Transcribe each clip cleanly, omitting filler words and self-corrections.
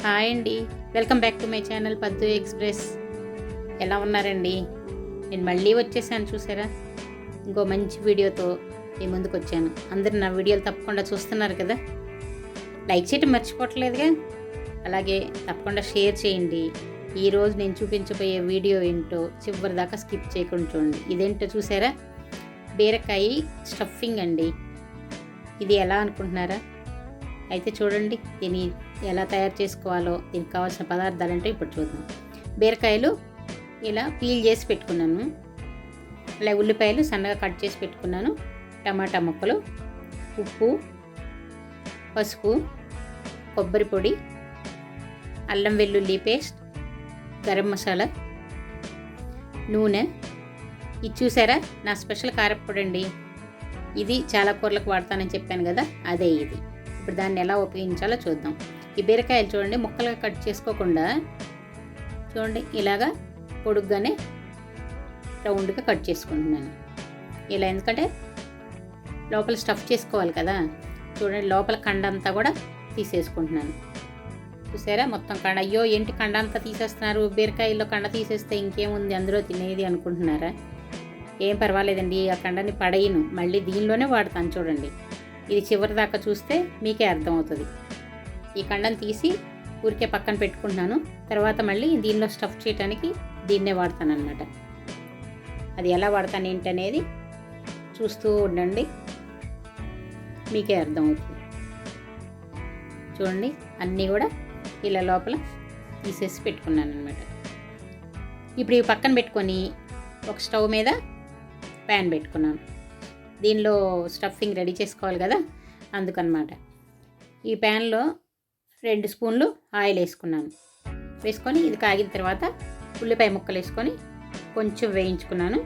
Hi అండి, welcome back to my channel పద్దు express. ఎలా ఉన్నారండి? నేను మళ్ళీ వచ్చేసాను, చూసారా? ఇంకో మంచి వీడియోతో మీ ముందుకు వచ్చాను. అందరు నా వీడియోలు తప్పకుండా చూస్తున్నారు కదా, లైక్ చేయటం మర్చిపోవట్లేదుగా. అలాగే తప్పకుండా షేర్ చేయండి. ఈరోజు నేను చూపించబోయే వీడియో ఏంటో చివరి దాకా స్కిప్ చేయకుండా చూడండి. ఇదేంటో చూసారా? బీరకాయ స్టఫింగ్ అండి. ఇది ఎలా అనుకుంటున్నారా? అయితే చూడండి, దీన్ని ఎలా తయారు చేసుకోవాలో, దీనికి కావాల్సిన పదార్థాలు అంటే ఇప్పుడు చూద్దాం. బీరకాయలు ఇలా పీల్ చేసి పెట్టుకున్నాను, అలాగే ఉల్లిపాయలు సన్నగా కట్ చేసి పెట్టుకున్నాను, టమాటా ముక్కలు, ఉప్పు, పసుపు, కొబ్బరి పొడి, అల్లం వెల్లుల్లి పేస్ట్, గరం మసాలా, నూనె. ఇది చూసారా, నా స్పెషల్ కారప్పొడి అండి. ఇది చాలా కూరలకు వాడతానని చెప్పాను కదా, అదే ఇది. ఇప్పుడు దాన్ని ఎలా ఉపయోగించాలో చూద్దాం. ఈ బీరకాయలు చూడండి, ముక్కలుగా కట్ చేసుకోకుండా చూడండి ఇలాగా పొడుగ్గానే రౌండ్గా కట్ చేసుకుంటున్నాను. ఇలా ఎందుకంటే లోపల స్టఫ్ చేసుకోవాలి కదా. చూడండి, లోపల కండ అంతా కూడా తీసేసుకుంటున్నాను. చూసారా మొత్తం కండ. అయ్యో ఏంటి కండ అంతా తీసేస్తున్నారు, బీరకాయల్లో కండ తీసేస్తే ఇంకేముంది అందులో తినేది అనుకుంటున్నారా? ఏం పర్వాలేదండి, ఆ కండని పడేయను, మళ్ళీ దీనిలోనే వాడతాను. చూడండి, ఇది చివరి దాకా చూస్తే మీకే అర్థమవుతుంది. ఈ కండను తీసి ఊరికే పక్కన పెట్టుకుంటున్నాను. తర్వాత మళ్ళీ దీనిలో స్టఫ్ చేయడానికి దీన్నే వాడతాను అనమాట. అది ఎలా వాడతాను ఏంటనేది చూస్తూ ఉండండి, మీకే అర్థమవుతుంది. చూడండి, అన్నీ కూడా ఇలా లోపల తీసేసి పెట్టుకున్నాను అనమాట. ఇప్పుడు ఇవి పక్కన పెట్టుకొని ఒక స్టవ్ మీద ప్యాన్ పెట్టుకున్నాను. దీనిలో స్టఫింగ్ రెడీ చేసుకోవాలి కదా, అందుకనమాట. ఈ ప్యాన్లో 2 స్పూన్లు ఆయిల్ వేసుకున్నాను. వేసుకొని ఇది కాగిన తర్వాత ఉల్లిపాయ ముక్కలు వేసుకొని కొంచెం వేయించుకున్నాను.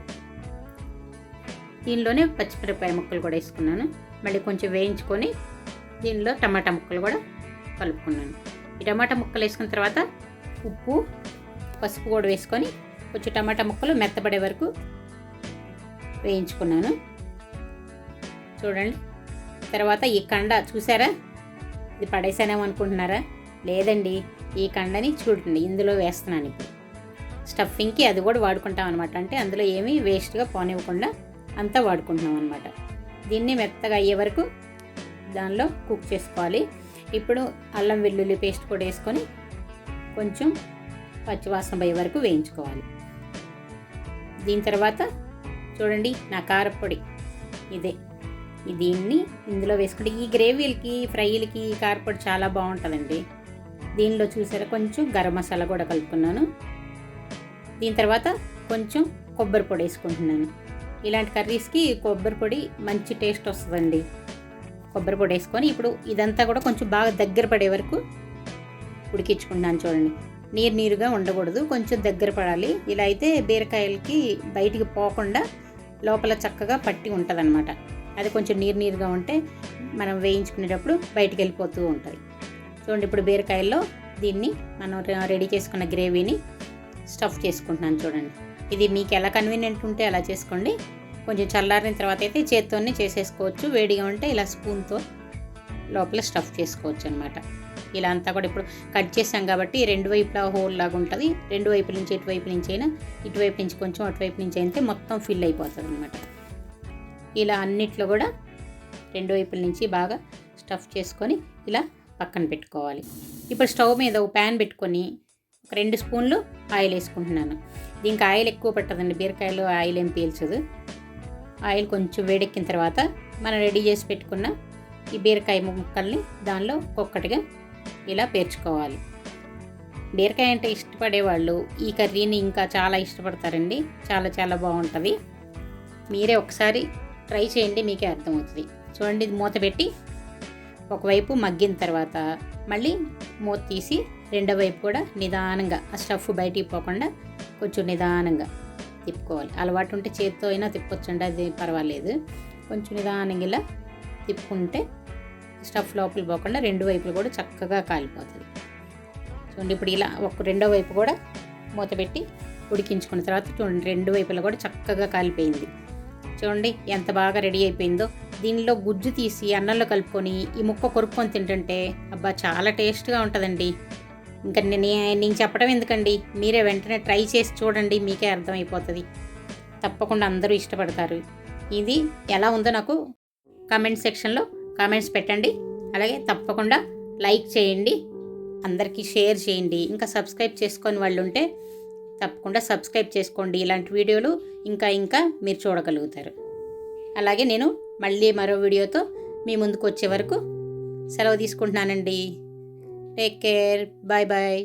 దీనిలోనే పచ్చిమిరపకాయ ముక్కలు కూడా వేసుకున్నాను. మళ్ళీ కొంచెం వేయించుకొని దీనిలో టమాటా ముక్కలు కూడా కలుపుకున్నాను. ఈ టమాటా ముక్కలు వేసుకున్న తర్వాత ఉప్పు, పసుపు కూడా వేసుకొని కొంచెం టమాటా ముక్కలు మెత్తబడే వరకు వేయించుకున్నాను. చూడండి, తర్వాత ఈ కండ చూసారా, ఇది పడేసానేమో అనుకుంటున్నారా? లేదండి, ఈ కండని చూడండి ఇందులో వేస్తున్నాను. ఇప్పుడు స్టఫింగ్కి అది కూడా వాడుకుంటాం అనమాట. అంటే అందులో ఏమీ వేస్ట్గా పోనివ్వకుండా అంతా వాడుకుంటున్నాం అనమాట. దీన్ని మెత్తగా అయ్యే వరకు దానిలో కుక్ చేసుకోవాలి. ఇప్పుడు అల్లం వెల్లుల్లి పేస్ట్ కూడా వేసుకొని కొంచెం పచ్చివాసన పోయే వరకు వేయించుకోవాలి. దీని తర్వాత చూడండి, నా కారపొడి ఇదే. దీన్ని ఇందులో వేసుకుంటే ఈ గ్రేవీలకి, ఫ్రైలకి కారపొడి చాలా బాగుంటుందండి. దీనిలో చూసారా కొంచెం గరం మసాలా కూడా కలుపుకున్నాను. దీని తర్వాత కొంచెం కొబ్బరి పొడి వేసుకుంటున్నాను. ఇలాంటి కర్రీస్కి కొబ్బరి పొడి మంచి టేస్ట్ వస్తుందండి. కొబ్బరి పొడి వేసుకొని ఇప్పుడు ఇదంతా కూడా కొంచెం బాగా దగ్గర పడే వరకు ఉడికించుకుంటున్నాను. చూడండి, నీరుగా ఉండకూడదు, కొంచెం దగ్గర పడాలి. ఇలా అయితే బీరకాయలకి బయటికి పోకుండా లోపల చక్కగా పట్టి ఉంటుంది అనమాట. అది కొంచెం నీరుగా ఉంటే మనం వేయించుకునేటప్పుడు బయటికి వెళ్ళిపోతూ ఉంటుంది. చూడండి, ఇప్పుడు బీరకాయల్లో దీన్ని మనం రెడీ చేసుకున్న గ్రేవీని స్టఫ్ చేసుకుంటున్నాను. చూడండి, ఇది మీకు ఎలా కన్వీనియంట్ ఉంటే అలా చేసుకోండి. కొంచెం చల్లారిన తర్వాత అయితే చేత్తోనే చేసేసుకోవచ్చు. వేడిగా ఉంటే ఇలా స్పూన్తో లోపల స్టఫ్ చేసుకోవచ్చు అనమాట. ఇలా అంతా కూడా ఇప్పుడు కట్ చేసాం కాబట్టి 2 వైపులా హోల్ లాగా ఉంటుంది. 2 వైపుల నుంచి ఇటువైపు నుంచి అయినా, ఇటువైపు నుంచి కొంచెం అటువైపు నుంచి అయితే మొత్తం ఫిల్ అయిపోతుంది అనమాట. ఇలా అన్నిట్లో కూడా 2 వైపుల నుంచి బాగా స్టఫ్ చేసుకొని ఇలా పక్కన పెట్టుకోవాలి. ఇప్పుడు స్టవ్ మీద ఒక ప్యాన్ పెట్టుకొని ఒక 2 స్పూన్లు ఆయిల్ వేసుకుంటున్నాను. దీనికి ఆయిల్ ఎక్కువ పట్టదండి, బీరకాయలు ఆయిల్ ఏం పీల్చదు. ఆయిల్ కొంచెం వేడెక్కిన తర్వాత మనం రెడీ చేసి పెట్టుకున్న ఈ బీరకాయ ముక్కల్ని దానిలో ఒక్కొక్కటిగా ఇలా పేర్చుకోవాలి. బీరకాయ అంటే ఇష్టపడేవాళ్ళు ఈ కర్రీని ఇంకా చాలా ఇష్టపడతారండి. చాలా చాలా బాగుంటుంది. మీరే ఒకసారి ట్రై చేయండి, మీకే అర్థమవుతుంది. చూడండి, ఇది మూత పెట్టి ఒకవైపు మగ్గిన తర్వాత మళ్ళీ మూత తీసి రెండో వైపు కూడా నిదానంగా ఆ స్టఫ్ బయటికి పోకుండా కొంచెం నిదానంగా తిప్పుకోవాలి. అలవాటు ఉంటే చేతితో అయినా తిప్పొచ్చండి, అది పర్వాలేదు. కొంచెం నిదానంగా ఇలా తిప్పుకుంటే స్టఫ్ లోపల పోకుండా 2 వైపులు కూడా చక్కగా కాలిపోతుంది. చూడండి, ఇప్పుడు ఇలా రెండో వైపు కూడా మూత పెట్టి ఉడికించుకున్న తర్వాత చూడండి 2 వైపులా కూడా చక్కగా కాలిపోయింది. చూడండి ఎంత బాగా రెడీ అయిపోయిందో. దీనిలో గుజ్జు తీసి అన్నంలో కలుపుకొని ఈ ముక్క కొరుక్కొని తింటుంటే అబ్బా చాలా టేస్ట్గా ఉంటుందండి. ఇంకా నేను చెప్పడం ఎందుకండి, మీరే వెంటనే ట్రై చేసి చూడండి, మీకే అర్థమైపోతుంది. తప్పకుండా అందరూ ఇష్టపడతారు. ఇది ఎలా ఉందో నాకు కామెంట్ సెక్షన్లో కామెంట్స్ పెట్టండి. అలాగే తప్పకుండా లైక్ చేయండి, అందరికీ షేర్ చేయండి. ఇంకా సబ్స్క్రైబ్ చేసుకొని వాళ్ళు ఉంటే తప్పకుండా సబ్స్క్రైబ్ చేసుకోండి. ఇలాంటి వీడియోలు ఇంకా మీరు చూడగలుగుతారు. అలాగే నేను మళ్ళీ మరో వీడియోతో మీ ముందుకు వచ్చే వరకు సెలవు తీసుకుంటున్నానండి. Take care. Bye bye.